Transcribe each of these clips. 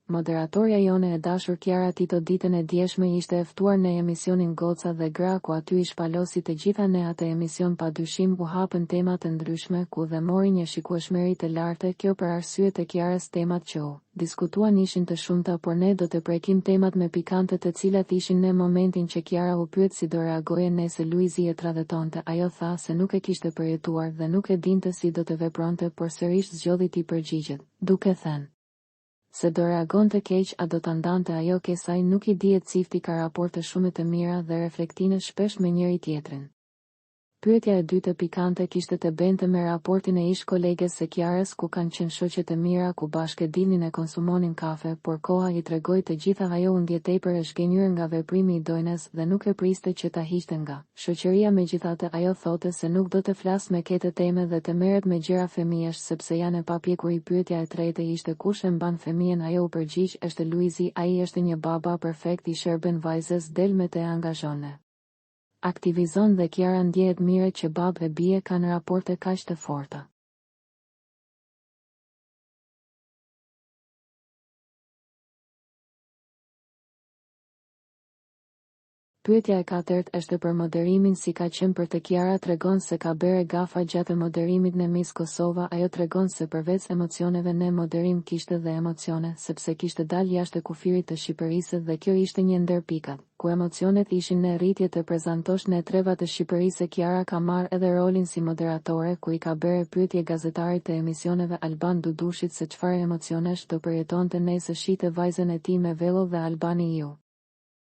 Moderatorja jone e dashur Kiara Tito ditën e djeshme ishte e ftuar në emisionin Goca dhe Gra, ku aty i shpalosi të gjitha ne atë emision pa dyshim u hapën temat të ndryshme ku dhe mori një shikueshmëri të lartë, kjo për arsye të Kiarës temat që u diskutuan ishin të shumta, por ne do të prekim temat me pikante të cilat ishin në momentin që Kiara u pyet si do reagoje nëse Luizi e tradhtonte. Ajo tha se nuk e kishte përjetuar dhe nuk e dinte si do të vepronte, por sërish zgjodhi t'i përgjigjet, duke thënë se do reagonte keq, a do ta ndante ajo ke saj, nuk i dihet, cifti ka raporte shumë të mira dhe reflektime shpesh me njëri tjetrin. Pyetja e dytë pikante kishte të bënte me raportin e ish koleges së Kiarës, ku kanë qenë shoqe të mira, ku bashkë dilnin e konsumonin kafe, por koha i tregoi të gjitha ajo u ndje tepër e shgënjur nga veprimi i Dojnes dhe nuk e priste që ta hiqte nga shoqëria. Megjithatë ajo thote se nuk do të flas me këtë temë dhe të merret me gjëra fëmijësh sepse janë e papjekur. Pyetja e tretë ishte kush e mban fëmijën, ajo u përgjigj është Luizi, ai është një baba perfekt, i shërben vajzës, del me të angazhone, aktivizon dhe Kiara ndjehet mire që babë e bie kanë raporte kaq të forta. Pyetja e katërt është për moderimin, si ka qenë për të Kiara. Tregon se ka bere gafa gjatë moderimit në Miss Kosova. Ajo tregon se përveç emocioneve në moderim kishte dhe emocione, sepse kishte dalë jashtë kufirit të Shqipërisë dhe kjo ishte një ndër pikat ku emocionet ishin në rritje të prezantosh në trevat të Shqipërisë. Kiara ka marrë edhe rolin si moderatore, ku i ka bere pyetje gazetarit të emisioneve Alban Dudushit se çfarë emocionesh do përjetonte nëse shite vajzën e tij me vello dhe Albani ju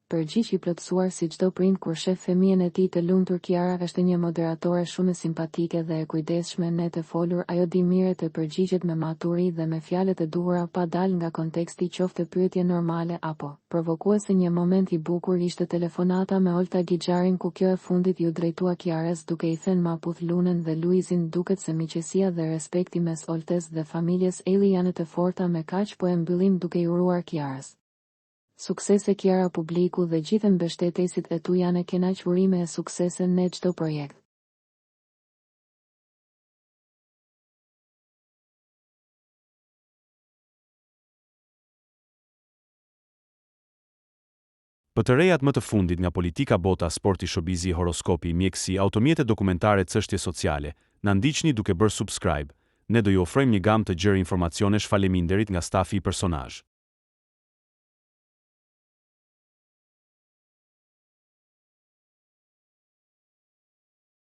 përgjigj i plotësuar si çdo prind kur shef fëmijën e tij të lumtur. Kiara është një moderatore shumë simpatike dhe e kujdesshme në të folur. Ajo di mire të përgjigjet me maturi dhe me fjalët e duhura, pa dal nga konteksti, qoftë pyetje normale apo provokuese. Një moment i bukur ishte telefonata me Olta Gixharin, ku kjo e fundit ju drejtua Kiarës duke i thënë ma puth Lunën dhe Luizin. Duket se miqësia dhe respekti mes Oltës dhe familjes Eli janë të forta, me kaq po e mbyllim duke i uruar Kiarës suksese. Kiara, publiku dhe gjithë mbështetësit e tu janë kënaqurime e suksese në çdo projekt. Për të rejat më të fundit nga politika, bota, sporti, shobizi, horoskopi, mjekësi, automjete, dokumentare, çështje sociale, na ndiqni duke bërë subscribe. Ne do ju ofrojmë një gamë të gjerë informacionesh. Faleminderit nga stafi i personazh.